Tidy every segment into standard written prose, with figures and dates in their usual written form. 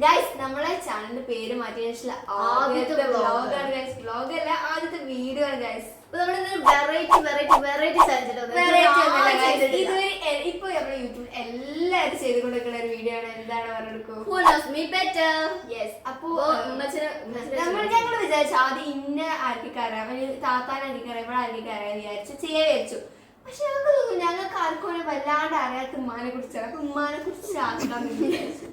Guys നമ്മളെ ചാനലിന്റെ പേര് മാറ്റിയ ആദ്യത്തെ വ്ലോഗാണ് ഗൈസ്. വ്ലോഗല്ല, ആദ്യത്തെ വീഡിയോ ആണ് ഗൈസ്. ഇതുവരെ ഇപ്പൊ നമ്മുടെ യൂട്യൂബ് എല്ലാവരും ചെയ്തുകൊണ്ടിരിക്കുന്ന ഒരു വീഡിയോ ആണ്. എന്താണ് പറഞ്ഞെടുക്കൂ. അപ്പൊ ഞങ്ങൾ വിചാരിച്ചു ആദ്യം ഇന്ന ആർക്കിക്കാരാം, താത്താൻ ആർക്കിക്കാരാം, ഇവിടെ ആർക്കിക്കാരാം വിചാരിച്ചു ചെയ്യാൻ വിചാരിച്ചു. പക്ഷെ ഞങ്ങൾക്ക് തോന്നുന്നു ഞങ്ങൾക്ക് ആർക്കും വല്ലാണ്ട് അറിയാത്ത ഉമ്മാനെ കുറിച്ചാണ്. അപ്പൊ ഉമ്മാനെ കുറിച്ച് ആക്കാന്ന് വിചാരിച്ചു.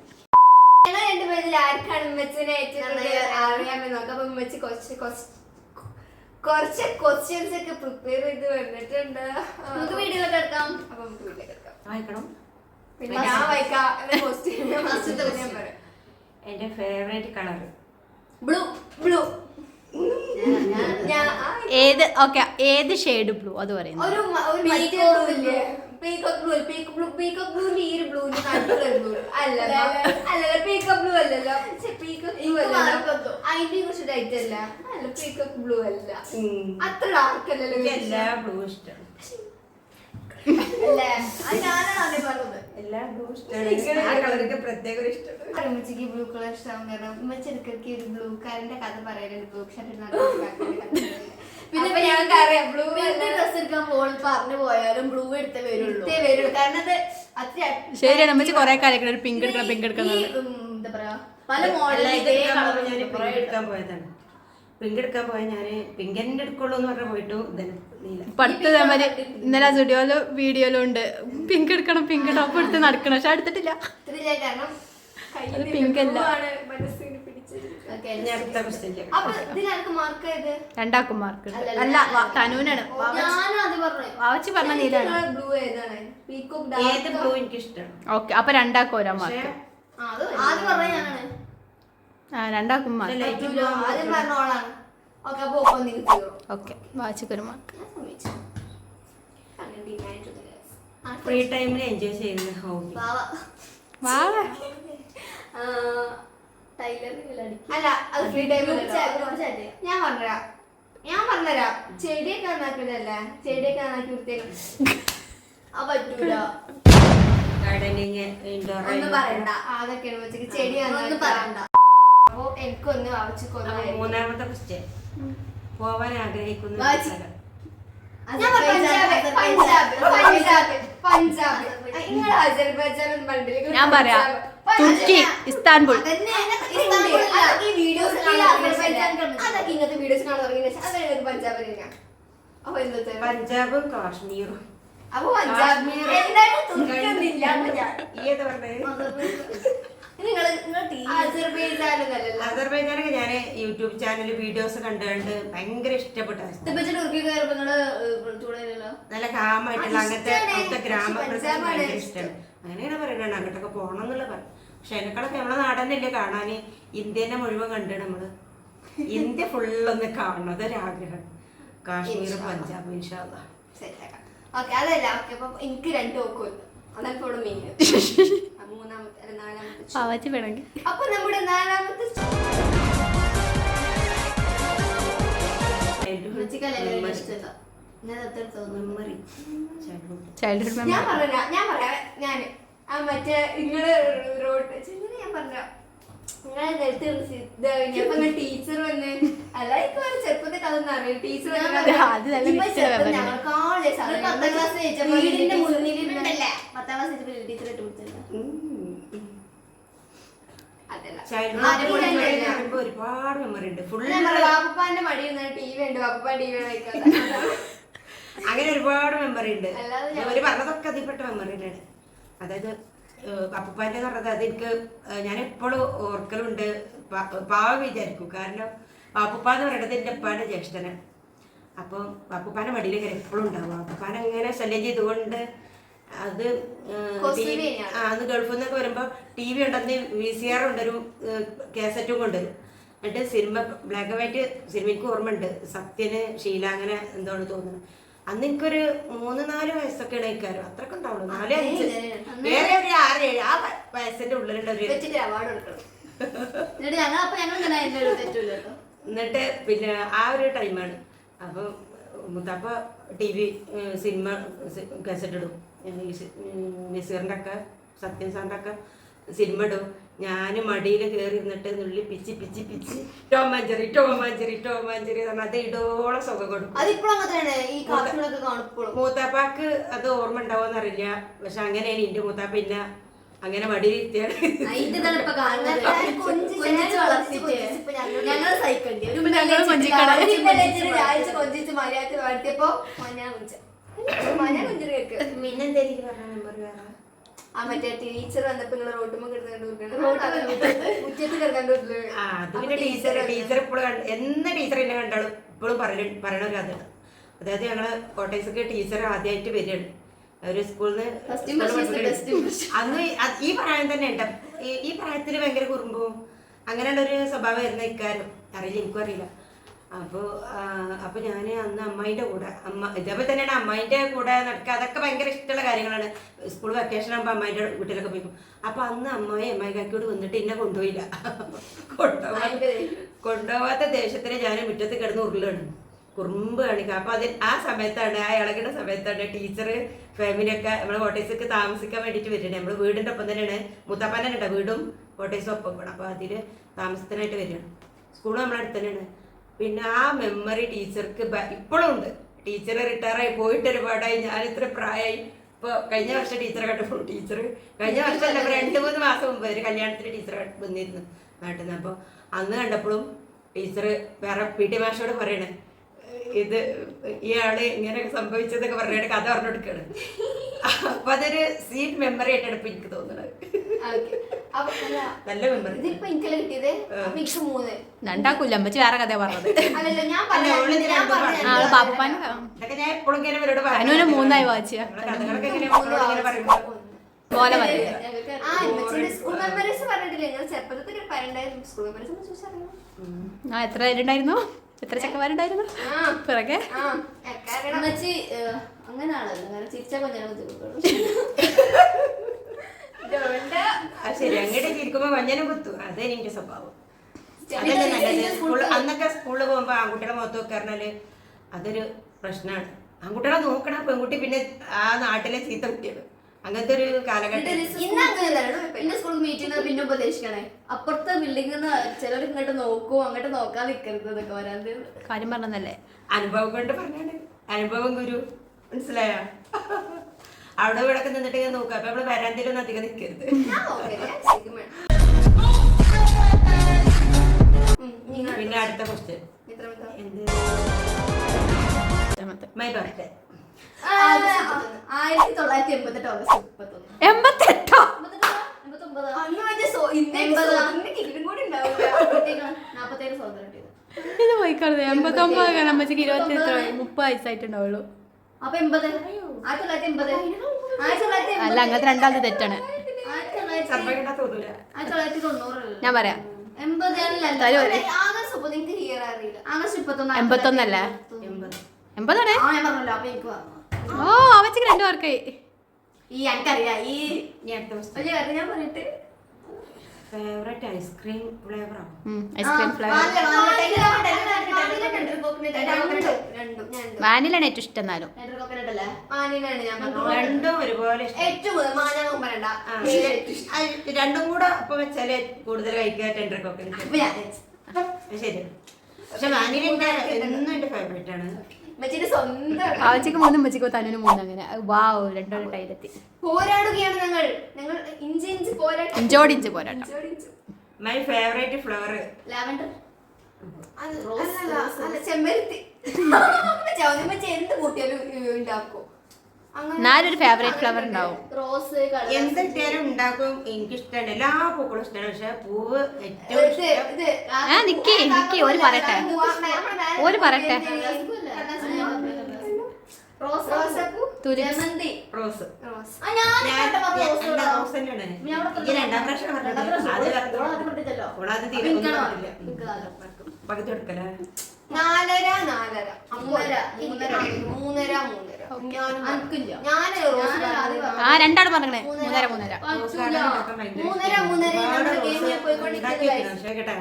ഞങ്ങൾ രണ്ടുപേരിൽ ആർക്കാണ് ഉമ്മച്ചിനെ ഏറ്റവും അറിയാമെന്ന് നോക്കാം. അപ്പൊ ഉമ്മച്ചി കുറച്ച് ക്വസ്റ്റ്യൻസ് ഒക്കെ പ്രിപ്പയർ ചെയ്ത് വന്നിട്ടുണ്ട്. നമുക്ക് വീഡിയോയിലൊക്കെ എടുക്കാം. അപ്പൊ നമുക്ക് വീഡിയോയിലൊക്കെ എടുക്കാം. പിന്നെ ഞാൻ വായിക്കാം. എന്റെ ഫേവറേറ്റ് കളർ ബ്ലൂ. ബ്ലൂ ഏത് ഷെയ്ഡ് ബ്ലൂ അത് പറയുന്നത്? പീകോക്ക് ബ്ലൂ ഈ ഒരു ബ്ലൂവിന്റെ ബ്ലൂ അല്ലല്ലോ. പീകോക്ക് ബ്ലൂ അല്ലല്ലോ. പീകോക്ക് ബ്ലൂ അല്ലല്ലോ. അതിന്റെ കുറച്ച് ഡൈറ്റ് അല്ല. അല്ല, പീകോക്ക് ബ്ലൂ അല്ല. അത്ര ഡാർക്ക് അല്ലല്ലോ. എല്ലാ ബ്ലൂ ഇഷ്ടം. ഉമ്മച്ചിക്ക് ബ്ലൂ കളർ ഇഷ്ടം. കാരണം ഉമ്മച്ചി എടുക്കി ഒരു ബ്ലൂ കാരന്റെ കഥ പറയാനുണ്ട്. ബ്ലൂ പിന്നെ ഞങ്ങൾക്ക് അറിയാം ബ്ലൂ ഡ്രസ് എടുക്കാൻ പറഞ്ഞു പോയാലും ബ്ലൂ എടുത്തേ വരുള്ളൂ. കാരണം അത് ശരിയാണ്. ഉമ്മച്ചി കൊറേ കാര്യം ഒരു പിങ്ക് എടുക്കണം എന്താ പറയാ പല മോഡൽ എടുക്കാൻ പോയതാണ്. പിങ്ക് എടുക്കാൻ പോയാൽ ഞാന് പിങ്ക് തന്നെ എടുക്കുള്ളൂ എന്ന് പറഞ്ഞ പോയിട്ടു പടുത്ത് ഇന്നലെ സ്റ്റുഡിയോയിലോ വീഡിയോയിലും ഉണ്ട് പിങ്ക് എടുക്കണം, പിങ്ക് ടോപ്പ് എടുത്ത് നടക്കണം. പക്ഷെ എടുത്തിട്ടില്ല. പിങ്ക് അല്ല. രണ്ടാക്കും മാർക്ക് അല്ല. തനൂനാണ്. വാവച്ചി പറഞ്ഞ നീലാണ്. ഓക്കെ, അപ്പൊ രണ്ടാക്കും ഓരോ മാർക്ക്. രണ്ടാക്കും മാർക്ക്. ഓക്കെ, വാവച്ചിക്ക് ഒരു മാർക്ക്. ഫ്രീ ടൈമിൽ എൻജോയ് ചെയ്യുന്ന ഹോബി. അല്ല, അത് ഫ്രീ ടൈം ഞാൻ പറഞ്ഞുതരാം. ചെടിയൊക്കെ നന്നാക്കിയതല്ലേ, ചെടിയൊക്കെ നന്നാക്കി വൃത്തിയാക്കും. പറ്റൂല. ഒന്നും പറയണ്ട. അതൊക്കെയാണ് വെച്ചെങ്കിൽ ചെടി പറയണ്ട. അപ്പൊ എനിക്കൊന്ന് ആവശ്യം. മൂന്നാമത്തെ ക്വസ്റ്റ്യൻ, പോവാൻ ആഗ്രഹിക്കുന്ന ഞാൻ പറയാ തുർക്കി, ഇസ്താൻബുൾ. ഇങ്ങനത്തെ വീഡിയോസ് കാണാൻ തുടങ്ങിയ പഞ്ചാബ് കാശ്മീറും. അപ്പൊ പഞ്ചാബ് അസർബൈജാനൊക്കെ ഞാൻ യൂട്യൂബ് ചാനൽ വീഡിയോസ് കണ്ടുകൊണ്ട് ഭയങ്കര ഇഷ്ടപ്പെട്ട നല്ല കാമായിട്ടുള്ള അങ്ങനത്തെ ഗ്രാമപ്രദേശം ഭയങ്കര ഇഷ്ടമാണ്. അങ്ങനെയാണ് പറയുന്നത്. അങ്ങോട്ടൊക്കെ പോകണം എന്നുള്ള പറയും. പക്ഷെ എന്നെക്കാളൊക്കെ നമ്മളെ നാടന്നെയല്ലേ കാണാന്. ഇന്ത്യനെ മുഴുവൻ കണ്ടു നമ്മള്. ഇന്ത്യ ഫുള്ളൊന്ന് കാണണം, അതൊരാഗ്രഹം. കാശ്മീർ, പഞ്ചാബ് ഇൻഷാ അല്ലാഹ്. അതല്ല എനിക്ക് രണ്ടു നോക്കുമല്ലോ. അതാണ് ഇവിടെ മെയിൻ. പാവച്ചി വേണമെങ്കിൽ അപ്പൊ നമ്മുടെ നാലാമത്തെ ചൈൽഡ്ഹുഡ് ഞാൻ പറയാം മറ്റേ നിങ്ങള് റോഡ് ഞാൻ പറഞ്ഞ നിങ്ങളെ നിലത്ത് ടീച്ചർ വന്ന് അല്ല ചെറുപ്പത്തെ കഥ അറിയാം. ടീച്ചർ വീടിന്റെ മുന്നിൽ 10ാം ക്ലാസ് ടീച്ചറായിട്ട് വിളിച്ചല്ലോ. ഒരുപാട് മെമ്മറി ഉണ്ട്. വാപ്പാന്റെ മടി ടിവി ഉണ്ട്. വാപ്പ ടിവി അങ്ങനെ ഒരുപാട് മെമ്മറി ഉണ്ട്. അവര് പറഞ്ഞതൊക്കെ അതിൽപ്പെട്ട മെമ്മറി തന്നെയാണ്. അതായത് അപ്പൂപ്പാന്റെ എന്ന് പറഞ്ഞത് അതെനിക്ക് ഞാൻ എപ്പോഴും ഓർക്കലുണ്ട്. പാവം വിചാരിക്കും. കാരണം അപ്പൂപ്പാന്ന് പറയുന്നത് എൻ്റെ ഉപ്പാന്റെ ജ്യേഷ്ഠനാണ്. അപ്പം അപ്പൂപ്പാന്റെ മടിയിൽ ഇങ്ങനെ എപ്പോഴും ഉണ്ടാവും. അപ്പൂപ്പാനെ ഇങ്ങനെ ശല്യം ചെയ്തുകൊണ്ട് അത് അന്ന് ഗൾഫിൽ നിന്നൊക്കെ വരുമ്പോൾ ടി വി ഉണ്ടെന്ന് VCR ഉണ്ടൊരു കാസറ്റും കൊണ്ടുവരും. എന്നിട്ട് cinema black and white cinema എനിക്ക് ഓർമ്മ ഉണ്ട്. സത്യന് ഷീല അങ്ങനെ എന്തോന്ന് തോന്നുന്നു. അന്ന് എനിക്കൊരു 3-4 വയസ്സൊക്കെ ഇടയ്ക്കാരും അത്രയൊക്കെ ഉണ്ടാവുള്ളൂ. 4-5 വേറെ ഒരു 6-7 ആ വയസ്സിന്റെ ഉള്ളിലുള്ള ഒരു എന്നിട്ട് പിന്നെ ആ ഒരു ടൈമാണ്. അപ്പം മുത്തപ്പ TV സിനിമ കാസറ്റ് ഇടും. നസീറിൻ്റെ ഒക്കെ സത്യൻ സാറിൻ്റെ ഒക്കെ സിനിമ ഇടും. ഞാൻ മടിയിൽ കയറി ഇരുന്നിട്ട് നുള്ളി പിച്ചി പിച്ചി പിച്ചി ടോമാഞ്ചറി ടോമാഞ്ചറി ടോമാഞ്ചറി പറഞ്ഞാൽ അത് ഇടോളം സുഖം കൊടുക്കും. മൂത്താപ്പാക്ക് അത് ഓർമ്മ ഉണ്ടാവുമെന്ന് അറിയില്ല. പക്ഷെ അങ്ങനെയാണ് എൻ്റെ മൂത്താപ്പ ഇല്ല അങ്ങനെ മടിയിലിരുത്തിയാണ് പിന്നെന്തേലും പറഞ്ഞ മെമ്പർ വേറെ മറ്റേ ടീച്ചർ വന്നപ്പോ റോട്ടുമ്പോ മുറ്റത്ത് കിടക്കാണ്ട് അത് പിന്നെ ടീച്ചർ ഇപ്പോഴും എന്ന് ടീച്ചർ എന്നെ കണ്ടാലും ഇപ്പോഴും പറയണ ഒരു കഥയാണ്. അതായത് ഞങ്ങള് കോട്ടയത്തേക്ക് ടീച്ചർ ആദ്യമായിട്ട് വരികയാണ് ഒരു സ്കൂളിൽ നിന്ന്. അന്ന് ഈ പ്രായം തന്നെ ഉണ്ട്. ഈ പ്രായത്തിൽ ഭയങ്കര കുറുമ്പും അങ്ങനെയുള്ളൊരു സ്വഭാവമായിരുന്നു ഇക്കാര്യം. അറിയില്ല, എനിക്കും അറിയില്ല. അപ്പോൾ ഞാൻ അന്ന് അമ്മായിൻ്റെ കൂടെ ഇതേപോലെ തന്നെയാണ് അമ്മായിൻ്റെ കൂടെ നടക്കുക. അതൊക്കെ ഭയങ്കര ഇഷ്ടമുള്ള കാര്യങ്ങളാണ്. സ്കൂൾ വെക്കേഷൻ ആകുമ്പോൾ അമ്മായിൻ്റെ വീട്ടിലൊക്കെ പോയിക്കും. അപ്പോൾ അന്ന് അമ്മായിക്കാക്കിയോട് വന്നിട്ട് എന്നെ കൊണ്ടുപോയില്ല. കൊണ്ടുപോകാത്ത ദേഷ്യത്തിന് ഞാൻ മുറ്റത്ത് കിടന്ന് ഉരുളാണ്, കുറുമ്പ് കാണിക്കുക. അപ്പോൾ ആ സമയത്താണ്, ആ ഇളകുന്ന സമയത്താണ് ടീച്ചർ ഫാമിലിയൊക്കെ നമ്മളെ കോട്ടേഴ്സിലേക്ക് താമസിക്കാൻ വേണ്ടിയിട്ട് വരുന്നത്. നമ്മൾ വീടിൻ്റെ ഒപ്പം തന്നെയാണ്, മുത്താപ്പാൻ്റെ ഉണ്ട് വീടും കോട്ടേഴ്സും ഒപ്പം കൂടെ. അപ്പോൾ അതിൽ താമസത്തിനായിട്ട് വരികയാണ്. സ്കൂളും നമ്മളെ അടുത്ത് തന്നെയാണ്. പിന്നെ ആ മെമ്മറി ടീച്ചർക്ക് ഇപ്പോഴും ഉണ്ട്. ടീച്ചർ റിട്ടയറായി പോയിട്ട് ഒരുപാടായി. ഞാൻ ഇത്ര പ്രായമായി. ഇപ്പോൾ കഴിഞ്ഞ വർഷം ടീച്ചറെ കണ്ടപ്പോൾ ടീച്ചർ കഴിഞ്ഞ വർഷം അല്ല 2-3 മാസം മുമ്പ് ഒരു കല്യാണത്തിന് ടീച്ചർ വന്നിരുന്നു നാട്ടിൽ നിന്ന്. അപ്പോൾ അന്ന് കണ്ടപ്പോഴും ടീച്ചർ വേറെ PT മാഷോട് പറയണേ ഇത് ഇയാള് ഇങ്ങനെ സംഭവിച്ചതൊക്കെ പറഞ്ഞിട്ട് കഥ പറഞ്ഞു കൊടുക്കുകയാണ്. അപ്പൊ അതൊരു സ്വീറ്റ് മെമ്മറി ആയിട്ടാണ് ഇപ്പൊ എനിക്ക് തോന്നുന്നത്. നല്ല മെമ്മറി. രണ്ടാക്കൂല്ല അമ്മച്ചി വേറെ കഥ പറഞ്ഞത്. ഇതൊക്കെ ഞാൻ എപ്പോഴും ഇങ്ങനെ ഇവരോട് അനുവിന് 3 വായിച്ച കഥകളൊക്കെ ഇങ്ങനെ പറയുമ്പോ പോലെ പറയും. സ്കൂൾ മെമ്മറീസ് പറഞ്ഞിട്ടില്ലേ ചെറുപ്പത്തിൽ പറയണ്ടായിരുന്നു. സ്കൂൾ മെമ്മറീസ് എത്ര പേരുണ്ടായിരുന്നു, എത്ര ചെക്കന്മാരുണ്ടായിരുന്നു പിറകെ? അങ്ങനെയാണല്ലോ, കാരണം ചിരിച്ചാൽ കൊഞ്ഞാലും ശരി. അങ്ങോട്ട് ചിരിക്കുമ്പോ കൊഞ്ഞനും കുത്തും. അതേ എനിക്ക് സ്വഭാവം. അതല്ലേ നല്ലത്. അന്നൊക്കെ സ്കൂളിൽ പോകുമ്പോ ആൺകുട്ടിയുടെ മുഖത്ത് നോക്കി പറഞ്ഞാല് അതൊരു പ്രശ്നമാണ്. ആൺകുട്ടികളെ നോക്കണ പെൺകുട്ടി പിന്നെ ആ നാട്ടിലെ ചീത്ത കുട്ടിയാണ്. അങ്ങനത്തെ ഒരു കാലഘട്ടം. പിന്നെ സ്കൂൾ മീറ്റിംഗ് പിന്നെ ഉപദേശിക്കണേ അപ്പുറത്തെ ബിൽഡിംഗ് ചിലർ ഇങ്ങോട്ട് നോക്കൂ, അങ്ങോട്ട് നോക്കാൻ നിൽക്കരുത് എന്നൊക്കെ വരാൻ കാര്യം പറഞ്ഞതല്ലേ. അനുഭവം കൊണ്ട് പറഞ്ഞാണ്. അനുഭവം ഗുരു, മനസ്സിലായോ? അവിടെ ഇവിടെ നിന്നിട്ട് ഇങ്ങനെ നോക്കാം. അപ്പൊ നമ്മള് വരാന്തയിലൊന്നും അധികം നിൽക്കരുത്. പിന്നെ അടുത്ത ക്വസ്റ്റ്യൻ. My birthday 1988 August 38. ഇത് പോയിക്കോളൂ. 89 അമ്മച്ചിക്ക് 30 വയസ്സായിട്ടുണ്ടാവുള്ളൂ. അപ്പൊ 1980 അല്ല, അങ്ങനത്തെ രണ്ടാമത് തെറ്റാണ്. ഞാൻ പറയാം 81 അല്ലേ? 80 ഓ അവച്ചിക്ക് 2 മാർക്കായി. ഈ എനിക്കറിയാം. ഈ ഞാൻ പറയട്ടെ, ഫേവറേറ്റ് ഐസ്ക്രീം ഫ്ലേവർ ആണ്. ഐസ്ക്രീം ഫ്ലേവർ വാനിലാണ് ഏറ്റവും ഇഷ്ടം. എന്നാലും രണ്ടും ഒരുപോലെ രണ്ടും കൂടെ ഒപ്പം വെച്ചാല് കൂടുതൽ കഴിക്കുക ടെൻഡർ കോക്കനട്ട്. ശരി. പക്ഷെ വാനില എന്നും എന്റെ ഫേവറേറ്റ് ആണ്. അവച്ചിക്ക് 3 ഉമ്മച്ചിക്ക് തനുവിന് 3 അങ്ങനെ. വാവ്, 2 ടൈലെത്തി പോരാടുകയാണ് ഞങ്ങൾ. ഞങ്ങൾ ഇഞ്ച് പോരാട്ടം, ഇഞ്ചോടിഞ്ച് പോരാട്ടം. My favourite flower lavender. ചെമ്പരത്തി. എന്ത് കൂട്ടിയാലും ഉണ്ടാക്കും. നാലൊരു ഫേവറേറ്റ് ഫ്ലവർ ഉണ്ടാവും. റോസ് എന്തിട്ടാലും ഉണ്ടാക്കും. എനിക്കിഷ്ടമാണ്, എല്ലാ പൂക്കളും ഇഷ്ടമാണ്. പക്ഷെ പൂവ് ഏറ്റവും നിക്കി ഓര് പറയട്ടെ. ജമന്തി. റോസ്. റോസ്. റോസ് തന്നെയാണ്. ഈ 2ാം പ്രാവശ്യം പകുതി കൊടുക്കല. 4.5 രണ്ടാണ് പറഞ്ഞേ. 3.5 കേട്ടെ.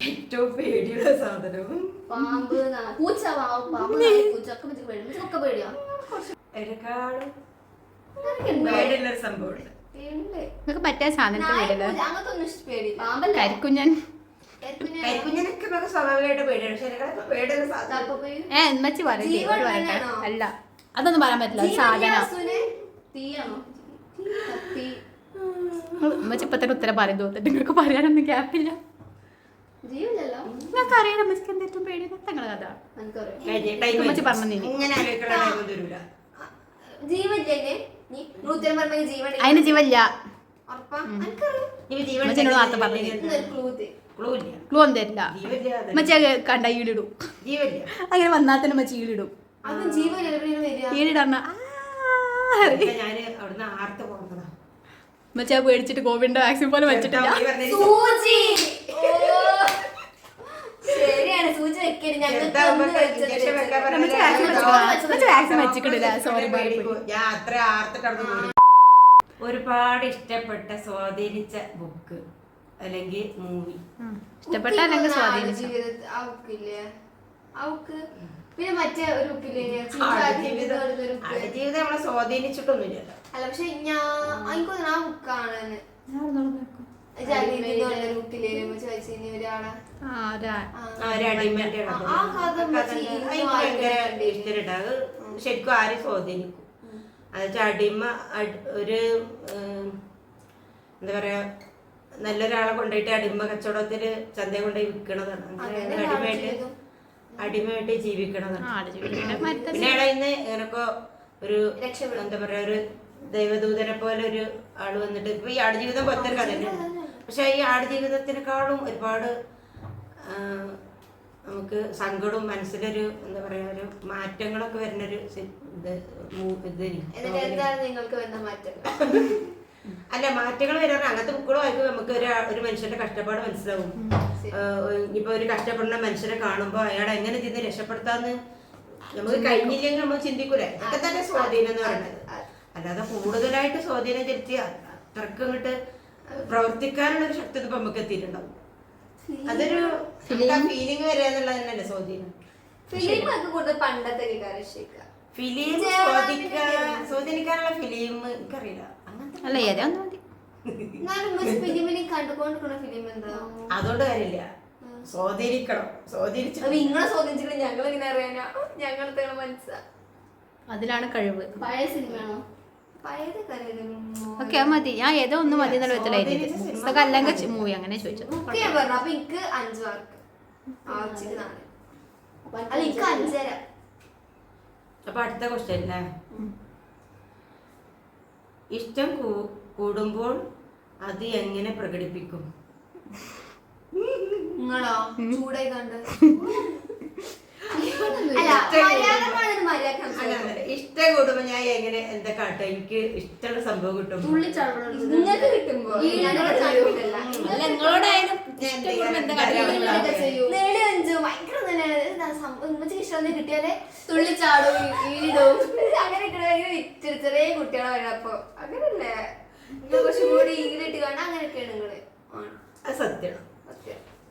ഏറ്റവും പേടിയുള്ള സാധനവും പാമ്പ് പൂച്ച പാമ്പ് പൂച്ച ഒക്കെ പേടിയാ അതിനേക്കാളും പേടിയുള്ളൊരു സംഭവമുണ്ട്. നിങ്ങൾക്ക് പറ്റിയ സാധനത്തെ പേടിയല്ലോ അങ്ങനത്തെ ഒന്നും പേടി പാമ്പല്ല കരിക്കുഞ്ഞൻ. കരിക്കുഞ്ഞിനൊക്കെ നമുക്ക് സ്വാഭാവികമായിട്ട് പേടിയാണ്. പക്ഷെ അതിനേക്കാളും പേടിയുള്ള സാധനം എമ്മച്ചി പറയട്ടെ അല്ല അതൊന്നും പറയാൻ പറ്റില്ല സാധനം. തീയാണോ തീ ഉമ്മച്ചി ഇപ്പൊ തന്നെ ഉത്തരം പറയും തോന്നിട്ട് നിങ്ങൾക്ക് പറയാനൊന്നും ഗ്യാപ്പില്ല. ജീവനല്ലോ നിങ്ങൾക്ക് അറിയാം ഉമ്മച്ചിക്ക് എന്തെങ്കിലും പേടി നിങ്ങളെ കഥ ഉമ്മച്ചി പറഞ്ഞു. ഇങ്ങനെ ആലോചിക്കണ ടൈം തരൂല. ജീവല്ലേ നീ നൂറ്റം പറഞ്ഞ ജീവൻ അതിന് ജീവല്ല. ഉറപ്പാ എനിക്കറിയാം ഇനി ജീവൻ ഉമ്മച്ചിനോട് നേരത്തെ പറഞ്ഞു. ക്ലൂ ഇല്ല. ക്ലൂ ഒന്നും തരില്ല. ജീവനില്ല. ഉമ്മച്ചി കണ്ട ഈടിടും. ജീവനില്ല. അങ്ങനെ വന്നാൽ തന്നെ ഉമ്മച്ചി ഈടിടും. അതും ജീവനല്ലേ വരിക ഈടിടന്ന ഞാന് അവിടുന്ന് ആർത്ത് പോകുന്നതാ. ഉമ്മച്ചി ആ പേടിച്ചിട്ട് കോവിഡിന്റെ വാക്സിൻ പോലെ വെച്ചിട്ടില്ല. സൂചി ശരിയാണ് സൂചി വെക്കരുത് വാക്സിൻ വെച്ചിട്ടില്ല. സോറി. ഞാൻ അത്ര ആർത്തിട്ട് ഒരുപാട് ഇഷ്ടപ്പെട്ട സ്വാധീനിച്ച ബുക്ക് അല്ലെങ്കിൽ മൂവി. ഇഷ്ടപ്പെട്ട അല്ലെങ്കിൽ സ്വാധീനിച്ച ജീവിതത്തിൽ അവക്കില്ലേ അവക്ക് പിന്നെ മറ്റേ ഒരു ബുക്കില്ലേ ജീവിതം നമ്മളെ സ്വാധീനിച്ചിട്ടൊന്നുമില്ല. അല്ല പക്ഷെ എനിക്കൊന്നും ആ ബുക്കാണ് ബുക്കില്ലേ ഒരാളെ ഇഷ്ടപ്പെട്ട അത് ശരിക്കും ആരും സ്വാധീനിക്കും. എന്നുവെച്ചാൽ അടിമ ഒരു എന്താ പറയാ നല്ലൊരാളെ കൊണ്ടുപോയിട്ട് അടിമ കച്ചവടത്തില് ചന്തയെ കൊണ്ടുപോയി വിൽക്കണതാണ്. അടിമയായിട്ട് ജീവിക്കണതാണ്. പിന്നെ ഇന്ന് ഇങ്ങനൊക്കെ ഒരു എന്താ പറയാ ഒരു ദൈവദൂതനെ പോലെ ഒരു ആള് വന്നിട്ട് ഇപ്പൊ ഈ ആടുജീവിതം പോലത്തെ കഥ തന്നെയാണ്. പക്ഷെ ഈ ആടുജീവിതത്തിനേക്കാളും ഒരുപാട് നമുക്ക് സങ്കടവും മനസ്സിലൊരു എന്താ പറയാ ഒരു മാറ്റങ്ങളൊക്കെ വരുന്നൊരു അല്ല മാറ്റങ്ങൾ വരാറ് അങ്ങനത്തെ ബുക്കുകൾ വായിക്കുമ്പോൾ നമുക്ക് ഒരു മനുഷ്യന്റെ കഷ്ടപ്പാട് മനസ്സിലാവും. ഇനിയിപ്പോ ഒരു കഷ്ടപ്പെടുന്ന മനുഷ്യനെ കാണുമ്പോ അയാളെ എങ്ങനെ ഇതിന്ന് രക്ഷപ്പെടുത്താന്ന് നമുക്ക് കഴിഞ്ഞില്ലെങ്കിൽ നമ്മൾ ചിന്തിക്കൂലേ. അതൊക്കെ തന്നെ സ്വാധീനം എന്ന് പറയുന്നത്. അല്ലാതെ കൂടുതലായിട്ട് സ്വാധീനം ചെലുത്തിയ അത്രക്ക് അങ്ങോട്ട് പ്രവർത്തിക്കാനുള്ള ഒരു ശക്തി ഇപ്പൊ നമുക്ക് എത്തിയിട്ടുണ്ടാവും. അതൊരു ഫീലിംഗ് വരിക എന്നുള്ളത് തന്നെയല്ലേ സ്വാധീനം. ഫിലിം സ്വാധീനിക്കാനുള്ള ഫിലിം എനിക്കറിയില്ല. അല്ല ഏതാ അതുകൊണ്ട് കാര്യമില്ല. സ്വാധീനിക്കണം. നിങ്ങളെ സ്വാധീനിച്ചിട്ട് ഞങ്ങൾ എങ്ങനെ അറിയാനാ ഞങ്ങളുടെ മനസ്സിലാ അതിലാണ് കഴിവ്. പഴയ സിനിമയാണോ ഓക്കെ മതി. ഞാൻ ഏതോ ഒന്ന് മതി എന്നുള്ള വെച്ചാൽ പുസ്തകം അല്ലെങ്കിൽ മൂവി അങ്ങനെ ചോദിച്ചത്. അപ്പൊ എനിക്ക് 5 മാർക്ക്. അപ്പൊ അടുത്ത ക്വസ്റ്റ്യൻ അല്ലേ. ഇഷ്ടം കൂടുമ്പോൾ അത് എങ്ങനെ പ്രകടിപ്പിക്കും? നിങ്ങളോ ചൂടായി കണ്ട് ഇഷ്ടം കൂടുമ്പോ ഞാൻ എങ്ങനെ എന്താ കാട്ടെ എനിക്ക് ഇഷ്ടമുള്ള സംഭവം കിട്ടും. നിങ്ങൾക്ക് കിട്ടുമ്പോ ഇഷ്ടം കിട്ടിയാലേ തുള്ളിച്ചാടും ഈടും അങ്ങനെ ചെറിയ കുട്ടികളെ വരാപ്പോ അങ്ങനല്ലേ കുറച്ചും കൂടി ഈടിട്ട് കാണാൻ അങ്ങനെയൊക്കെയാണ് നിങ്ങള്. അത് സത്യമാണ്.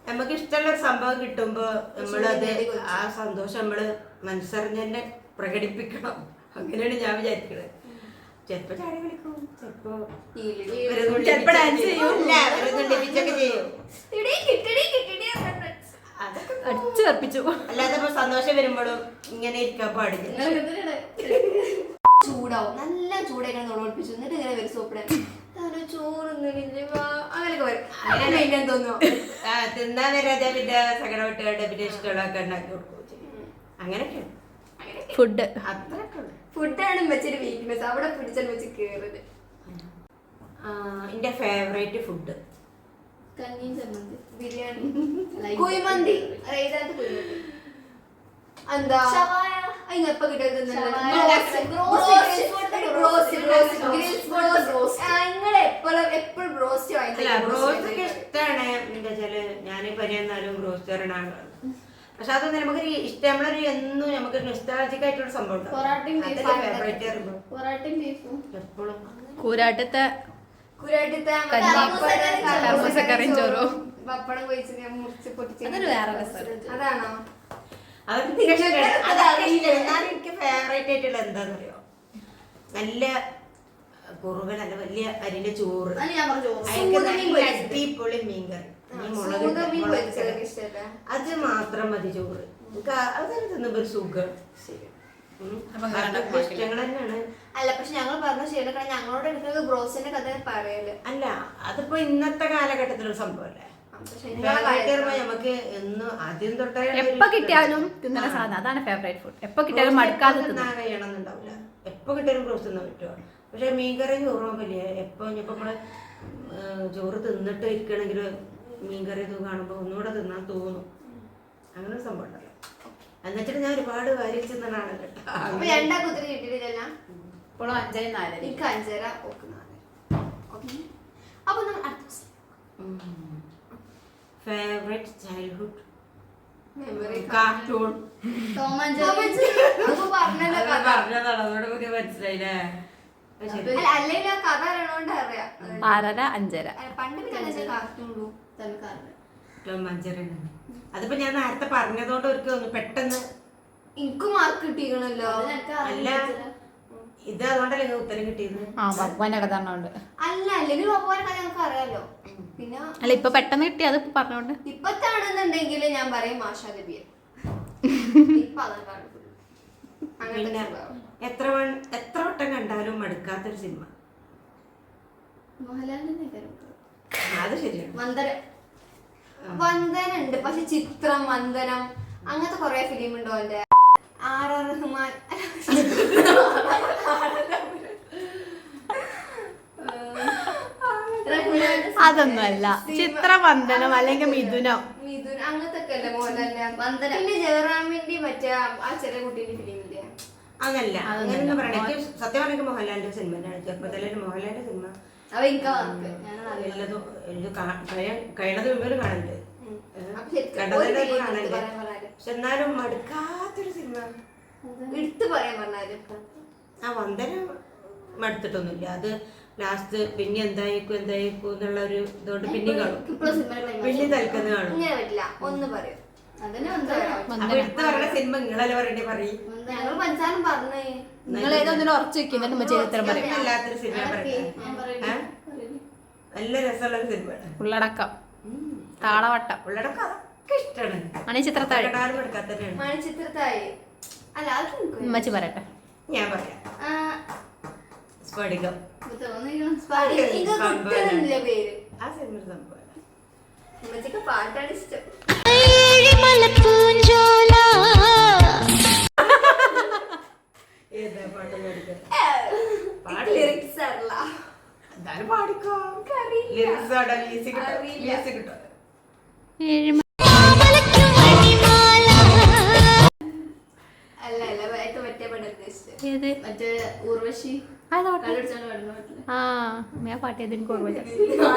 നമുക്ക് ഇഷ്ടമുള്ള ഒരു സംഭവം കിട്ടുമ്പോ നമ്മളത് ആ സന്തോഷം നമ്മള് മനസ്സറിഞ്ഞ് തന്നെ പ്രകടിപ്പിക്കണം. അങ്ങനെയാണ് ഞാൻ വിചാരിക്കുന്നത്. ചെലപ്പോ ചാടി കളിക്കും, ചെലപ്പോ അല്ലാതെ ഇപ്പൊ സന്തോഷം വരുമ്പോഴും ഇങ്ങനെ ഇരിക്കാൻ പാടില്ല. ചൂടാവും, നല്ല ചൂടൊക്കെ നോളപ്പിച്ചു എന്നിട്ട് ഇങ്ങനെ വരും സോപ്പിടാൻ അങ്ങനെയൊക്കെ വരും. തോന്നുന്നു തിന്നാൻ വരാതെ പിന്നെ സകടവിട്ടുകളുടെ പിന്നെ ഇഷ്ടമുള്ളതൊക്കെ ഉണ്ടാക്കി കൊടുക്കും. അങ്ങനെയൊക്കെയാണ് ഫുഡ്. അത്രയൊക്കെ ഉള്ളു. ഫുഡാണ് വെച്ചൊരു വീക്ക്നെസ്. അവിടെ പിടിച്ചാൽ വെച്ച് കേറത്. എന്റെ ഫേവറേറ്റ് ഫുഡ് കഞ്ഞി ചമ്മന്തി ബിരിയാണി കുഴിമന്തി. ഏതാണ്ട് കുഴിമന്തി എന്താ എപ്പ കിട്ടുന്നത് എപ്പോഴും ബ്രോസ്റ്റ് ബ്രോസ്റ്റൊക്കെ ഇഷ്ടമാണ്. എന്താ വെച്ചാല് ഞാന് പരിയെന്നാലും ബ്രോസ്റ്റ് തരണാണ്. പക്ഷെ അതൊന്നും നമുക്ക് ഇഷ്ടം നമ്മളൊരു എന്നും നമുക്ക് നൊസ്റ്റാൾജിക് ആയിട്ടുള്ള സംഭവം കൂരാട്ടത്തെ കൂരാട്ടത്തെ കറിയും ചോറോ പപ്പടം കൊഴിച്ച് ഞാൻ മുറിച്ച് പൊട്ടിച്ച് അതൊരു വേറെ രസം. അതാണോ? അതൊക്കെ തികച്ചും അതൊക്കെ എന്നാലും എനിക്ക് ഫേവറേറ്റ് ആയിട്ടുള്ള എന്താണെന്നറിയോ, നല്ല കുറുകൻ, നല്ല വലിയ അരിന്റെ ചോറ്, അതിലേക്ക് നല്ല അടിപൊളി മീൻകറി, ഈ മുളക് ഇഷ്ടല്ല. അത് മാത്രം മതി ചോറ്. അതൊരു തിന്നുമ്പോ ഒരു സുഖം. ഇഷ്ടങ്ങൾ തന്നെയാണ്. അല്ല പക്ഷെ ഞങ്ങൾ പറഞ്ഞ ശരി, ഞങ്ങളോട് എടുക്കുന്നത് ബ്രോസിന്റെ കഥ പറയല്. അല്ല അതിപ്പോ ഇന്നത്തെ കാലഘട്ടത്തിലൊരു സംഭവല്ലേ. നമുക്ക് എന്നും ആദ്യം തൊട്ടേ എപ്പോ കിട്ടിയാലും തിന്നണ സാധനം അതാണ് ഫേവറേറ്റ് ഫുഡ്. എപ്പോ കിട്ടിയാലും മടുക്കാതെ കഴിയണമെന്നുണ്ടാവില്ല. എപ്പോ കിട്ടിയാലും ബ്രോസ് തിന്നാൻ പറ്റുമോ? പക്ഷെ മീൻകറി ചോറും വലിയ എപ്പോ ഇനിയിപ്പോ നമ്മള് ചോറ് തിന്നിട്ട് ഇരിക്കണമെങ്കിൽ മീൻകറി ഇത് കാണുമ്പോൾ ഒന്നുകൂടെ തിന്നാൻ തോന്നും. അങ്ങനെ ഒരു സംഭവം ഉണ്ടല്ലോ. എന്നുവെച്ചിട്ട് ഞാൻ ഒരുപാട് വാരി തിന്നണാണ് കേട്ടോ. അപ്പൊ രണ്ടാൾക്ക് ഒത്തിരി കിട്ടിയിട്ടില്ല. ഇപ്പോഴും 5 4 എനിക്ക് 5:30 ഓക്ക് 4. അപ്പൊ നമ്മൾ അടുത്ത ഫേവറേറ്റ് ചൈൽഡ്ഹുഡ് മെമ്മറി കാർട്ടൂൺ പറഞ്ഞതാണ്. അതോടെ പുതിയ മനസ്സിലായില്ലേ? അല്ലെങ്കിൽ ആ കഥ അറിയണോണ്ട് അറിയാം. 6:30 5:30. പണ്ട് പിന്നെ കാർട്ടൂണുള്ളൂ. Tom and Jerry. അതിപ്പോ ഞാൻ നേരത്തെ പറഞ്ഞതോണ്ട് അവർക്ക് ഒന്ന് പെട്ടെന്ന് എനിക്ക് മാർക്ക് കിട്ടിക്കണല്ലോ. അല്ല ഇത് അതുകൊണ്ടല്ലേ ഉത്തരം കിട്ടിയത്. ഭഗവാന്റെ കഥ പറഞ്ഞോണ്ട്. അല്ല അല്ലെങ്കിൽ ഭഗവാൻ കഥ ഞങ്ങൾക്ക് അറിയാലോ. പിന്നെ അല്ല ഇപ്പൊ പെട്ടെന്ന് കിട്ടി അത് പറഞ്ഞോണ്ട്. ഇപ്പത്താണെന്നുണ്ടെങ്കിൽ ഞാൻ പറയും മാഷാ നബിയെ. ഇപ്പൊ അതാണ് പിന്നെ എത്ര വട്ടം കണ്ടാലും മടുക്കാത്തൊരു സിനിമ. അത് ശരിയാണ്. വന്ദന ഉണ്ട്, പക്ഷെ ചിത്രം, വന്ദനം അങ്ങനത്തെ കൊറേ ഫിലിം ഉണ്ടോ എന്റെ. ആർ.ആർ. റഹ്മാൻ അതൊന്നുമല്ല. ചിത്രവന്ദനം അല്ലെങ്കിൽ മിഥുനം അങ്ങനത്തെ ഒക്കെ അല്ലേ മോഹൻലാലിന്റെ. പിന്നെ ജയറാമിന്റെ മറ്റേ ആ ചെറിയ കുട്ടീന്റെ ഫിലിം ഇല്ലേ? അങ്ങനല്ല, അങ്ങനെ പറയണേ. സത്യം പറഞ്ഞ മോഹൻലാലിന്റെ സിനിമ തന്നെയാണ്. ചെറുപ്പത്തിലെ മോഹൻലാലിന്റെ സിനിമ എല്ലതും കഴിയണത് മുമ്പിലും കാണുന്നുണ്ട്. കണ്ടതല്ലേ കാണുന്നുണ്ട്. പക്ഷെ എന്നാലും മടുക്കാത്തൊരു സിനിമ എടുത്തു പറയാൻ പറഞ്ഞാലും ആ വന്ദനം മടുത്തിട്ടൊന്നുമില്ല. അത് ലാസ്റ്റ് പിന്നെ എന്തായിരിക്കും എന്നുള്ള ഒരു ഇതുകൊണ്ട് പിന്നെ കാണും. പിന്നെ തൽക്കുന്ന കാണും. ഇങ്ങനെ പറ്റില്ല, ഒന്ന് പറയും. എടുത്ത് പറയുന്ന സിനിമ നിങ്ങളല്ലേ പറയണ്ടേ? പറയും. ഞങ്ങൾ പഞ്ചാരം പറഞ്ഞേ. നിങ്ങൾ ഏതൊന്നിനും ഉറച്ചു വെക്കുന്നുണ്ട് ചരിത്രം പറയും. അല്ലാത്തൊരു സിനിമ നല്ല രസമുള്ള ഒരു സിനിമയാണ്. ഉള്ളടക്കം, താളവട്ടം, ഉള്ളടക്കം അതൊക്കെ ഇഷ്ടമാണ്. മണിച്ചിത്രത്താഴ്. മണിച്ചിത്രത്താഴ് അല്ല അത് ഉമ്മച്ചി പറയട്ടെ. ഞാൻ പറയാം. സ്ഫടികം. പേര് ആ സിനിമ സംഭവം ഉമ്മച്ചിക്ക് പാട്ടാണ് ഇഷ്ടം. ഏതാ പാട്ട് പാട്ട് ലിറിക്സ് അല്ല, എന്തായാലും പാടിക്കോ. ലിറിക്സ് മ്യൂസിക് കിട്ടോ? അല്ല അല്ല മറ്റേ പടം ഉദ്ദേശിച്ചത് മറ്റേ ഊർവശി ആ ഞാൻ പാട്ട് ചെയ്ത് എനിക്ക് ഓർമ്മ.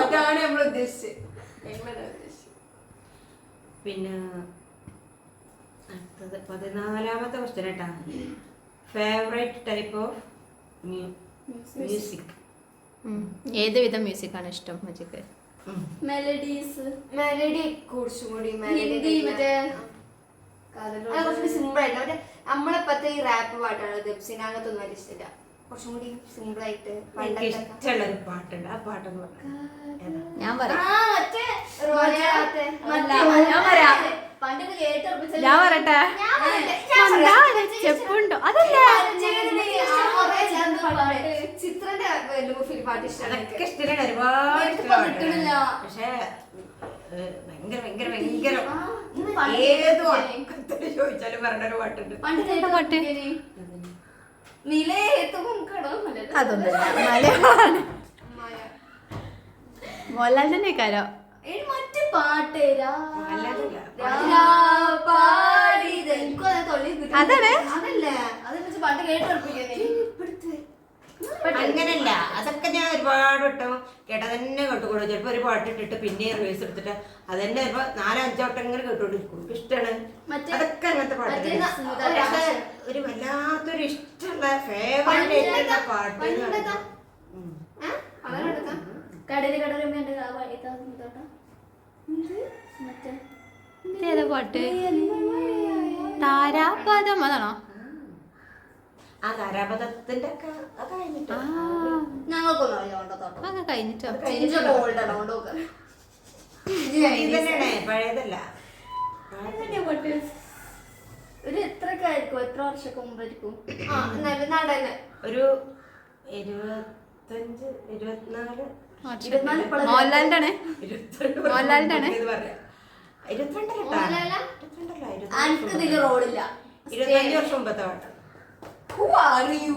അതാണ് നമ്മൾ ഉദ്ദേശിച്ചത്. പിന്നെ 14ാമത്തെ ക്വസ്റ്റ്യൻ കേട്ടാ. Favourite type of music. ഏത് വിധം മ്യൂസിക് ആണ് ഇഷ്ടം മജിക്ക്? മെലഡീസ്. മെലഡി കുറച്ചും കൂടി മെലഡി മറ്റേ കുറച്ചുകൂടി സിമ്പിൾ ആയിട്ട് മറ്റേ നമ്മളിപ്പത്തെ ഈ റാപ്പ് പാട്ടാണ് ദബ്സിന് അങ്ങനത്തെ ഒന്നും വലിയ ഇഷ്ടമില്ല. കുറച്ചും കൂടി സിമ്പിൾ ആയിട്ട് ഇഷ്ടമുള്ളൊരു പാട്ടുണ്ട്. ആ പാട്ടെന്ന് ഞാൻ പറയാം. ഞാൻ പറയട്ടെ. ചെപ്പുണ്ടോ? അതല്ല ചിത്രന്റെ പാട്ട് അതൊക്കെ ഇഷ്ടമാണ്. ഒരുപാട് പക്ഷേ ഭയങ്കര ഭയങ്കര ഭയങ്കര ഏതോ ചോദിച്ചാലും പറഞ്ഞൊരു പാട്ടുണ്ട്. പാട്ട് അതൊന്നുമില്ല. മോഹൻലാൽ തന്നെ കാരോ മറ്റു പാട്ട് അതാണ്. അതല്ലേ അതെ പാട്ട് കേട്ടുറപ്പിക്കുന്നേ. അങ്ങനല്ല, അതൊക്കെ ഞാൻ ഒരുപാട് വട്ടം കേട്ടാ തന്നെ കേട്ടുകൊള്ളു. ചിലപ്പോ ഒരു പാട്ട് ഇട്ടിട്ട് പിന്നെ റിവേഴ്സ് എടുത്തിട്ട് അതന്നെ ചിലപ്പോ 4-5 വട്ടം ഇങ്ങനെ കേട്ടോണ്ടിരിക്കും. ഇഷ്ടമാണ് അതൊക്കെ. അങ്ങനത്തെ പാട്ട് ഒരു വല്ലാത്തൊരു ഇഷ്ടമുള്ള ഫേവറേറ്റ് പാട്ട്. ഏതാ പാട്ട്? താരാപദം അതാണോ? ആ താരാപഥത്തിന്റെ ഒക്കെ അത് കഴിഞ്ഞിട്ട് ഞങ്ങൾക്കൊന്നും അറിയാം തോട്ടം അതൊക്കെ കഴിഞ്ഞിട്ടോ. ഗോൾഡാണ് കൊണ്ടോക്കാം ഇത് തന്നെയാണേ, പഴയതല്ല. ഒരു എത്രയൊക്കെ ആയിരിക്കും, എത്ര വർഷമൊക്കെ മുമ്പായിരിക്കും? നടന് ഒരു 25 24 മോഹൻലാലിന്റെ ആണ്. 22 മോഹൻലാലിന്റെ ആണ്. ഇത് പറയാം. 22 മോഹൻലാലാ? 22 എനിക്ക് ഇതില് റോളില്ല. 25 വർഷം മുമ്പത്തെ പാട്ട്. Who are you?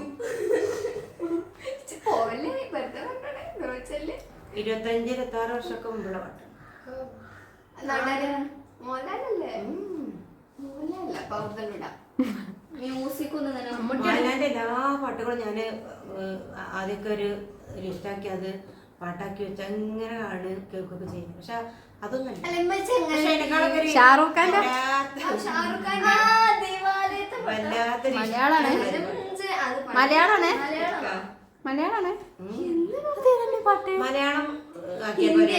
പോവല്ലേ വെറുതെ പറഞ്ഞേ, ചോദിച്ചല്ലേ. 25-26 വർഷമൊക്കെ മുമ്പുള്ള പാട്ട്. നടന് മോഹൻലാലല്ലേ? മോഹൻലാലല്ല, അപ്പൊ അവിടെ തന്നെ ഇടാം. മ്യൂസിക് ഒന്നും തന്നെ മോഹൻലാലിന്റെ എല്ലാ പാട്ടുകളും ഞാൻ ആദ്യമൊക്കെ ഒരു ലിസ്റ്റാക്കി അത് പാട്ടാക്കി വെച്ച് അങ്ങനെ ആണ് കേൾക്കുകയൊക്കെ ചെയ്യും. പക്ഷെ അതൊന്നും അല്ല, ഉമ്മച്ചി എങ്ങനെ? ഷാറൂഖ് ഖാന്റെ ഷാറൂഖ് ഖാൻ ദേവാലയത്തെ വല്ലാത്ത മലയാളാണ്. മലയാളാണ്. മലയാളാണ്. പാട്ട് മലയാളം ആക്കിയ പോലെ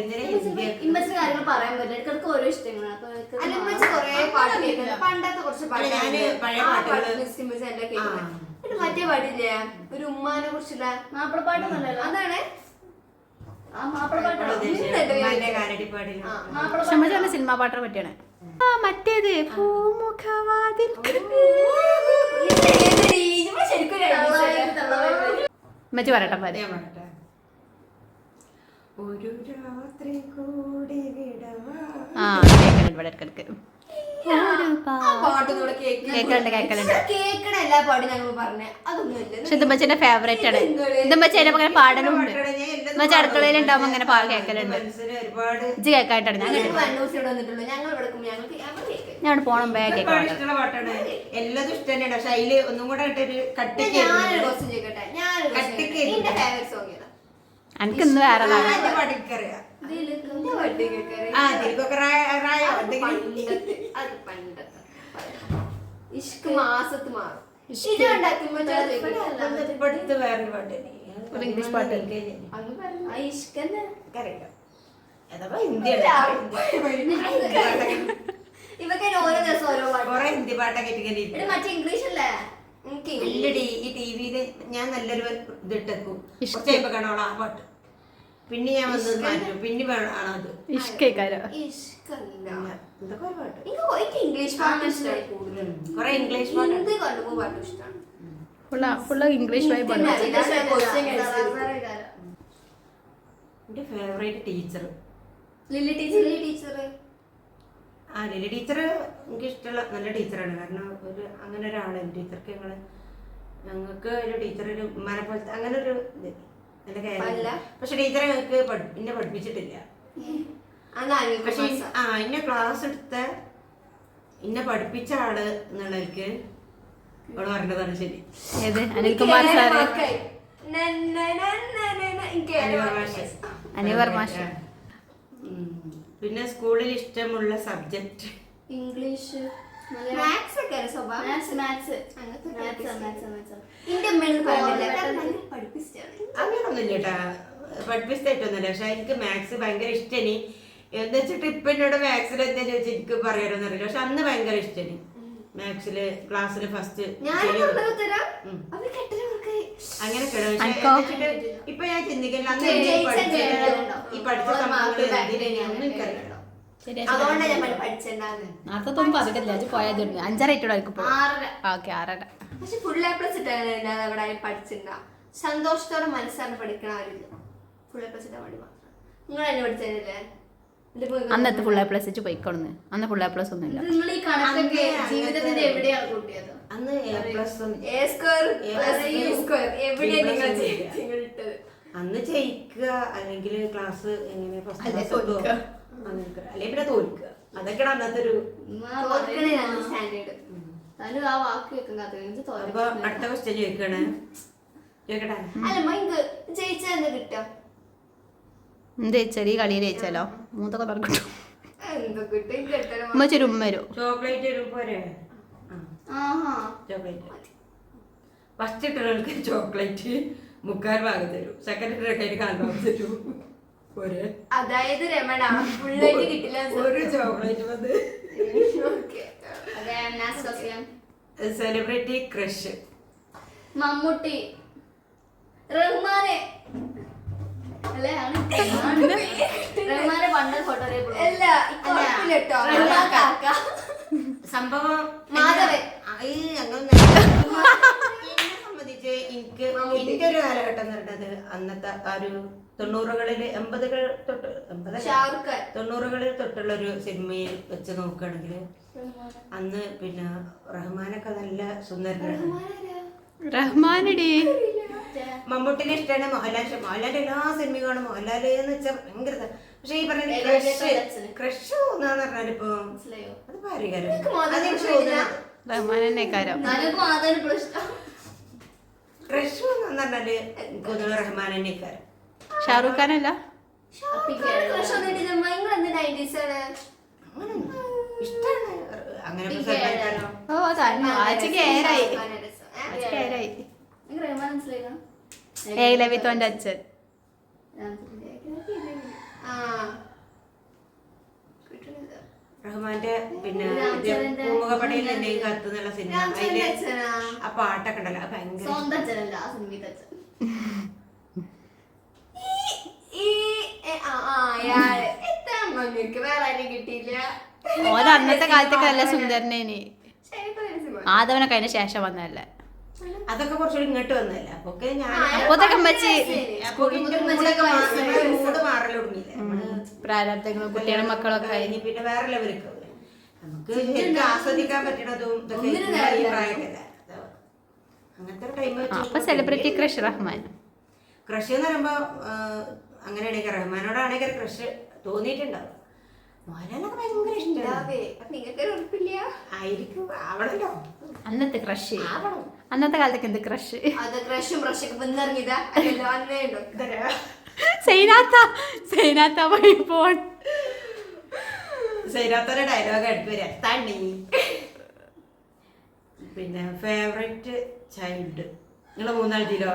എന്തിനാ ഹിന്ദി? ഇമ്മച്ചിന്റെ കാര്യങ്ങൾ പറയാൻ പറ്റില്ല. ഇടയ്ക്കിടയ്ക്ക് ഓരോ ഇഷ്ടങ്ങളാണ്. അല്ല, ഇമ്മച്ചി കുറേ പാട്ട് കേൾക്കുന്നത്. പണ്ടത്തെ കുറച്ച് പാട്ട് ഞാന് പഴയ പാട്ടുകള് മറ്റേ പാട്ടില്ലേ, ഒരു ഉമ്മാനെ കുറിച്ചുള്ള മാപ്പിളപ്പാട്ടൊന്നല്ലോ, അതാണ് ക്ഷമ സിനിമാ പാട്ടിനെ പറ്റിയാണ്. ആ മറ്റേത് പൂമുഖവാതിൽ മറ്റു പറയട്ടെ പോലെ. ഒരു രാത്രി കൂടി ആ കേക്കലുണ്ട് ഇവിടെ ഇടയ്ക്കിടയ്ക്ക്. കേക്കലുണ്ട്. കേക്കണ എല്ലാ പാട്ടും ഞങ്ങൾ പറഞ്ഞ അതൊന്നുമില്ല. പക്ഷെ ഇതുമ്മച്ചിന്റെ ഫേവറേറ്റ് ആണ്. ഇതുമ്മച്ചി അതിന്റെ അങ്ങനെ പാടലും ഉണ്ട്. ഇമ്മച്ചി അടുക്കളയിൽ ഉണ്ടാവുമ്പോ അങ്ങനെ കേക്കലുണ്ട്. ഇജ്ജ് കേക്കായിട്ടാണ് ഞാൻ വന്നിട്ടുള്ളൂ. ഞങ്ങൾ ഇവിടെ ഞാൻ പോണം ബാഗ് കേൾക്കാം. ഇഷ്ടമുള്ള പാട്ടാണ്. എല്ലാതും ഇഷ്ടം തന്നെയാണ്. പക്ഷെ അതില് ഒന്നും കൂടെ ആയിട്ടൊരു കട്ടിക്ക് ഞാനൊരു ക്വസ്റ്റ്യൻ ചോദിക്കട്ടെ. എന്റെ ഫേവറേറ്റ് സോങ് ഏതാ? എനിക്ക് ഇന്ന് വേറെ പാട്ടിക്കറിയാം. ഇഷ്ക് മാസത്ത് മാറും. വേറൊരു പാട്ട് ഇംഗ്ലീഷ് പാട്ട് ഇവക്ക് ഓരോ ദിവസം ഓരോ കൊറേ ഹിന്ദി പാട്ടൊക്കെ മറ്റേ ഇംഗ്ലീഷ് അല്ലേ? ഈ ടിവിയില് ഞാൻ നല്ലൊരു ഇതിട്ടേക്കും. കുറച്ച് കഴിയുമ്പോ കാണാം ആ പാട്ട്. പിന്നെ ഞാൻ വന്നത് മാറ്റും. പിന്നെ ആണത് ഇഷ്കേക്കാരോ എന്തൊക്കെ പാട്ട്. ഇംഗ്ലീഷ് പാട്ട് ഇഷ്ടമായി കൂടുതൽ. കൊറേ ഇംഗ്ലീഷ് ഹിന്ദി കണ്ടുപോ പാട്ടും ഇഷ്ടമാണ്. ഫുള്ള് ഇംഗ്ലീഷ് വൈബാണ്. എന്റെ ഫേവറേറ്റ് ടീച്ചർ ലില്ലി ടീച്ചർ. ആ ലില്ലി ടീച്ചർ എനിക്ക് ഇഷ്ടമുള്ള നല്ല ടീച്ചറാണ്. കാരണം ഒരു അങ്ങനെ ഒരാളാണ് ടീച്ചർക്ക്. ഞങ്ങൾക്ക് ഒരു ടീച്ചർ ഒരു ഉമ്മാനെ പോലത്തെ അങ്ങനെ ഒരു ഇത് നല്ല കാര്യം. പക്ഷെ ടീച്ചറെ ഞങ്ങൾക്ക് എന്നെ പഠിപ്പിച്ചിട്ടില്ല. പക്ഷെ ഇന്നെ ക്ലാസ് എടുത്ത ഇന്നെ പഠിപ്പിച്ച ആള് എന്നുള്ളവർക്ക് അവള് പറഞ്ഞതാണ് ശരി. ഏത്? അനിൽകുമാർ സാറ്, അനിവർ മാഷ്. പിന്നെ സ്കൂളിൽ ഇഷ്ടമുള്ള സബ്ജക്ട് ഇംഗ്ലീഷ്, അങ്ങനൊന്നുമില്ല കേട്ടാ. പഠിപ്പിച്ചിട്ടൊന്നുമില്ല. പക്ഷെ എനിക്ക് മാത്സ് ഭയങ്കര ഇഷ്ടനി. എന്താ വെച്ചിട്ട് ഇപ്പൊ എന്നോട് മാത്സിൽ എന്താ ചോദിച്ചാൽ എനിക്ക് പറയാനൊന്നും അറിയില്ല. പക്ഷെ അന്ന് ഭയങ്കര ഇഷ്ടനി മാത്സില്. ക്ലാസ്സില് ഫസ്റ്റ് അങ്ങനെ ഇപ്പൊ ഞാൻ ചിന്തിക്കില്ല അന്ന് ഈ പഠിച്ച സംഭവങ്ങൾ ഒന്നും എനിക്കറിയില്ല. അതുകൊണ്ടാണ് ഞാൻ പഠിച്ചിട്ടുണ്ടാകുന്നത്. നാളത്തൊന്നും പതിക്കില്ല. അത് പോയത് 5:30 ആയിരിക്കും. 6:30. പക്ഷെ ഫുൾ എ പ്ലസ് ഇട്ടാണ് അവിടെ പഠിച്ചിട്ടുണ്ടാവും. സന്തോഷത്തോടെ മനസ്സാണ് പഠിക്കണവരില്ല. ഫുൾ എ പ്ലസ് ഇട്ടാൽ മതി മാത്രം. നിങ്ങൾ എന്നെ പഠിച്ചതല്ലേ? അന്നത്തെ ഫുൾ എ പ്ലസ് വെച്ച് പോയിക്കോളുന്നു. അന്ന് ഫുൾ എ പ്ലസ് ഒന്നും ഇല്ല. നിങ്ങൾ ഈ കണക്കൊക്കെ ജീവിതത്തിന്റെ എവിടെയാണ് കൂട്ടിയത്? അന്ന് അന്ന് ജയിക്കുക അല്ലെങ്കിൽ ക്ലാസ് എങ്ങനെ അല്ലെങ്കിൽ പിന്നെ തോൽക്കുക. അതൊക്കെയാണ് അന്നത്തെ ഒരു. അപ്പൊ അടുത്ത ക്വസ്റ്റ്യൻ ചോദിക്കണേ. ചോദിക്കട്ടെ. എന്ത് ജയിച്ചാൽ ഈ കളിയിൽ ജയിച്ചാലോ മൂത്തൊക്കെ തുറക്കട്ടു. ഉമ്മച്ചൊരു ഉമ്മരും ചോക്ലേറ്റ് ഒരു പോരെ. ചോക്ലേറ്റ് ഫസ്റ്റ് ഇട്ടവർക്ക് ചോക്ലേറ്റ് 3/4 ഭാഗം തരും. സെക്കൻഡ് ഇട്ടവർക്ക് 1/4 ഭാഗം തരും. അതായത് രമണ ഫുള്ളായിട്ട് കിട്ടില്ല. ഒരു ചോക്ലേറ്റ് വന്ന്. Celebrity crush. മമ്മൂട്ടി, റഹ്മാനെ അല്ലേ? റഹ്മാനെ പണ്ട് ഫോട്ടോ സംഭവം മാധവൻ. എന്നെ സംബന്ധിച്ച് എനിക്ക് എന്റെ ഒരു കാലഘട്ടം എന്ന് പറയുന്നത് അന്നത്തെ ആ ഒരു 90കളിൽ 80കൾ തൊട്ട് 90കളിൽ തൊട്ടുള്ള ഒരു സിനിമയിൽ വെച്ച് നോക്കുകയാണെങ്കിൽ അന്ന് പിന്നെ റഹ്മാനൊക്കെ നല്ല സുന്ദരനാണ്. റഹ്മാനടി മമ്മൂട്ടിനെ ഇഷ്ടമാണ്. മോഹൻലാലിന്റെ എല്ലാ സിനിമയും കാണും. മോഹൻലാൽ എന്ന് വെച്ചാൽ ഭയങ്കര. പക്ഷെ ഈ പറഞ്ഞ ക്രഷ് തോന്നാന്ന് പറഞ്ഞാൽ ഇപ്പൊ അത് ഭാര്യകാരം റഹ്മാൻ തന്നെ കാരം. ക്രഷ് തോന്നാന്ന് പറഞ്ഞാല് എനിക്ക് റഹ്മാൻ തന്നെ കാരം. ഷാറൂഖ് ഖാനല്ല ഇഷ്ടാണ് അങ്ങനെ. ഓ ആഴ്ചക്കേരായി ഏകലവിത്തോന്റെ അച്ഛൻ. റഹ്മാന്റെ പിന്നെ പൂമുഖപ്പടിയിൽ എന്റെ കത്ത് എന്നുള്ള സിനിമ, അതില് ആ പാട്ടൊക്കെ ഉണ്ടല്ലോ ഭയങ്കര. ഓരോ അന്നത്തെ കാലത്തൊക്കെ നല്ല സുന്ദരനേനി. ആദവനൊക്കെ അതിന് ശേഷം വന്നതല്ലേ. അതൊക്കെ കുറച്ചുകൂടി ഇങ്ങോട്ട് വന്നല്ല. അപ്പൊക്കെ ഞാൻ മൂട് മാറൽ തുടങ്ങിയില്ല. പ്രാരാബ്ദങ്ങളും കുട്ടികളും മക്കളൊക്കെ കഴിഞ്ഞ് പിന്നെ വേറെ ലെവലിലേക്ക് നമുക്ക് ശരിക്കും ആസ്വദിക്കാൻ പറ്റണതും ഇതൊക്കെ ഈ പ്രായമല്ല. അങ്ങനത്തെ ഒരു ടൈം. അപ്പൊ സെലിബ്രിറ്റി ക്രഷ് റഹ്മാൻ. ക്രഷ് എന്ന് പറയുമ്പോ അങ്ങനെയാണെങ്കിൽ റഹ്മാനോടാണെങ്കിൽ ക്രഷ് തോന്നിയിട്ടുണ്ടാവും. മോഹൻലാലൊക്കെ ഭയങ്കര ഇഷ്ടമാണ്. ആയിരിക്കും, ആവണല്ലോ. അന്നത്തെ ക്രഷ്, അന്നത്തെ കാലത്തൊക്കെ എന്ത് ക്രഷ്. സൈനാത്തോടെ ഡയലോഗ് അടുത്ത് വരാം. തണ്ണി. പിന്നെ ഫേവറേറ്റ് ചൈൽഡ് നിങ്ങളെ മൂന്നാഴ്ചയിലോ?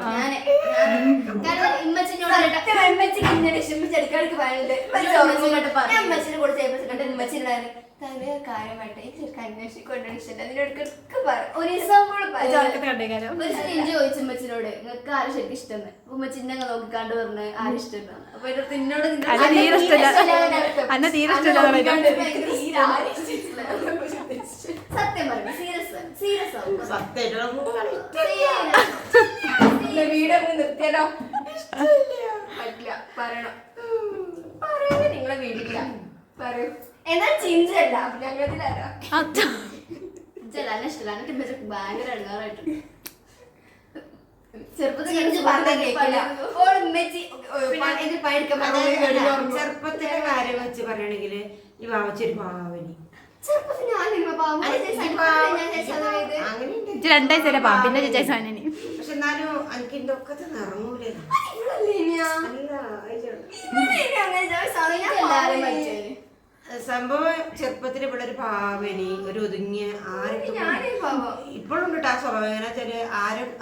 കാര്യമായിട്ട് ചോദിച്ചമ്മച്ചിനോട് നിങ്ങൾക്ക് ആരും ശരിക്കും ഇഷ്ടം. ഉമ്മച്ചിന്നെ നോക്കിക്കാണ്ട് പറഞ്ഞ് ആരും ഇഷ്ടം. അപ്പൊ എന്നോട് സത്യം പറഞ്ഞു. സീരിയസ് ആവും. വീഡിയോ നിർത്തിയാലോ? പറ്റില്ല, പറയണം. പറയുന്നത് നിങ്ങളെ വീടില്ല. പറയൂ. എന്നാൽ ചിഞ്ചല്ല ഞങ്ങളതിലാരാ ഇഷ്ടമാണ്. ഭയങ്കര എടുക്കാറായിട്ടുണ്ട്. ചെറുപ്പത്തിലെ കാര്യം വെച്ച് പറയണെങ്കിൽ ഈ വാവച്ചൊരു പാവനി. രണ്ടാഴ്ച പാമ്പിന്റെ ചേച്ചാനി. പക്ഷെ എന്നാലും എനിക്ക് ഇതിന്റെ ഒക്കെ നിറങ്ങൂലേ. സംഭവം ചെറുപ്പത്തിൽ ഇവിടെ ഒരു പാവനി, ഒരു ഒതുങ്ങിയ ഇപ്പോഴും ഉണ്ട് ആ സ്വഭാവം. എങ്ങനെ വെച്ചാല്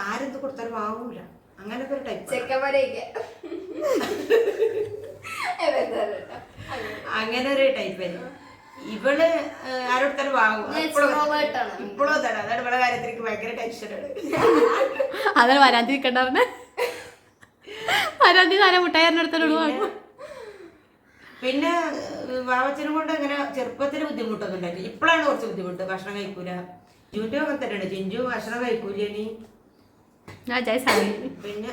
ആരെന്ത് കൊടുത്താലും വാങ്ങൂല. അങ്ങനത്തെ ഒരു ടൈപ്പ്. അങ്ങനെ ഒരു ടൈപ്പ്. ഇവള് ആരോടുത്താലും വാങ്ങും. ഇപ്പോഴും അതാണ്. അതാണ് ഇവിടെ കാര്യത്തിലേക്ക് ഭയങ്കര ടെൻഷനാണ്. അതാണ് വരാതിരിക്കണ്ടാവുന്നെ. വരാതി സാധനം മുട്ടായിരടുത്തോട് വാങ്ങും. പിന്നെ വാവച്ചനും കൊണ്ട് അങ്ങനെ ചെറുപ്പത്തിന് ബുദ്ധിമുട്ടൊന്നും ഉണ്ടായില്ല. ഇപ്പോഴാണ് കുറച്ച് ബുദ്ധിമുട്ട്. ഭക്ഷണം കഴിക്കൂല. ജിഞ്ചു അങ്ങനെ തന്നെയാണ്. ജിഞ്ചു ഭക്ഷണം കഴിക്കൂല. ഇനി പിന്നെ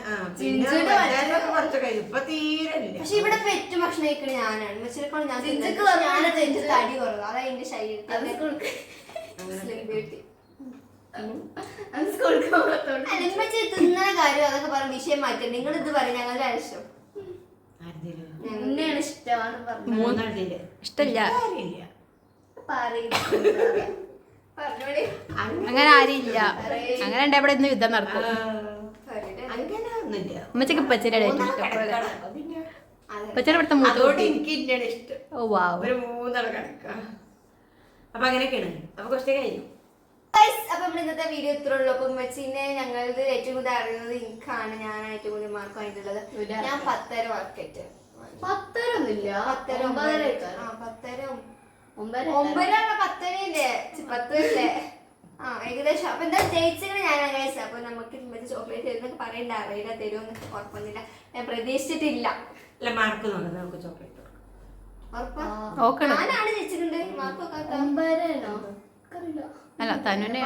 കുറച്ച് കഴിക്കും. ഇപ്പൊ തീരെ ഇല്ല. പക്ഷെ ഇവിടെ പെറ്റ് ഭക്ഷണം കഴിക്കണ ഞാനാണ്. തടി കുറവ്. അതാ എന്റെ ശരീരത്തിൽ തിന്നണ കാര്യം അതൊക്കെ പറഞ്ഞ വിഷയം മാറ്റം. നിങ്ങൾ ഇത് പറയും ഞങ്ങളുടെ ആവശ്യം എന്നെയാണ് ഇഷ്ടമാണ് പറഞ്ഞത്. ഇഷ്ടമില്ല അങ്ങനെ ആരില്ല. അങ്ങനെ ഉണ്ട്. ഇവിടെ ഇന്ന് യുദ്ധം നടക്കും. ഉമ്മച്ചക്ക് പച്ചരി പച്ചരി ഇവിടുത്തെ ഇഷ്ടം. ഒരു മൂന്നാള് കണക്കാ. അപ്പൊ അങ്ങനെയൊക്കെയാണ്. അപ്പൊ കുറച്ച് കഴിഞ്ഞു. അപ്പൊ നമ്മൾ ഇന്നത്തെ വീഡിയോ ഇത്ര ഉള്ളൂ. അപ്പൊ ഉമ്മച്ചിനെ ഞങ്ങളത് ഏറ്റവും കൂടുതൽ അറിയുന്നത് എനിക്കാണ്. ഞാൻ ഏറ്റവും കൂടുതൽ മാർക്ക് വാങ്ങിയിട്ടുള്ളത്. ഞാൻ 10.5 മാർക്കറ്റ് 10:30 10:30 ഏകദേശം. അപ്പൊ എന്താ ജയിച്ചത് ഞാനാണ് ഗൈസ്. അപ്പൊ നമുക്ക് ചോക്ലേറ്റ് എന്നൊക്കെ പറയണ്ട, അറിയില്ല തരുമെന്ന് ഉറപ്പൊന്നുമില്ല, ഞാൻ പ്രതീക്ഷിച്ചിട്ടില്ല. അല്ല മാർക്ക് നോക്കാം, നമുക്ക് ചോക്ലേറ്റ് ഉറപ്പാ നോക്കണം. ഞാനാണ് ജയിച്ചിട്ടുണ്ട്. മാർക്കൊക്കെ അല്ല തന്നുവിന്റെ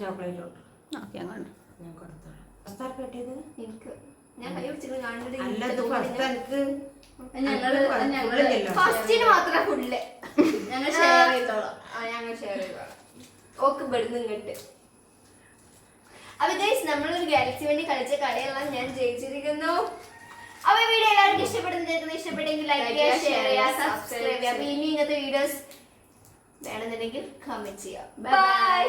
ചോക്ലേറ്റ് ഓക്കെ അങ്ങോട്ട് ഞാൻ കൊടുത്തോളാം. കിട്ടിയത് എനിക്ക് ഞാൻ കൈ പിടിച്ചിട്ട് അല്ലത് ഫസ്റ്റ് എനിക്ക് ഫസ്റ്റിന് മാത്രം ഫുള്ള് ഞങ്ങൾ ഷെയർ ചെയ്തോളാം. ഞങ്ങൾ ഷെയർ ചെയ്തോളാം. ഓക്ക് ഇവിടുന്ന് ഇങ്ങോട്ട്. അപ്പൊ ഗൈസ് നമ്മളൊരു ഗാലക്സി വേണ്ടി കളിച്ച കളിയെല്ലാം ഞാൻ ജയിച്ചിരിക്കുന്നു. അപ്പൊ വീഡിയോ എല്ലാവർക്കും ഇഷ്ടപ്പെട്ടെങ്കിൽ ലൈക്ക് ചെയ്യുക, ഷെയർ ചെയ്യുക, സബ്സ്ക്രൈബ് ചെയ്യുക. അപ്പൊ ഇനി ഇങ്ങനത്തെ വീഡിയോസ് വേണമെന്നുണ്ടെങ്കിൽ കമന്റ് ചെയ്യുക. ബൈ.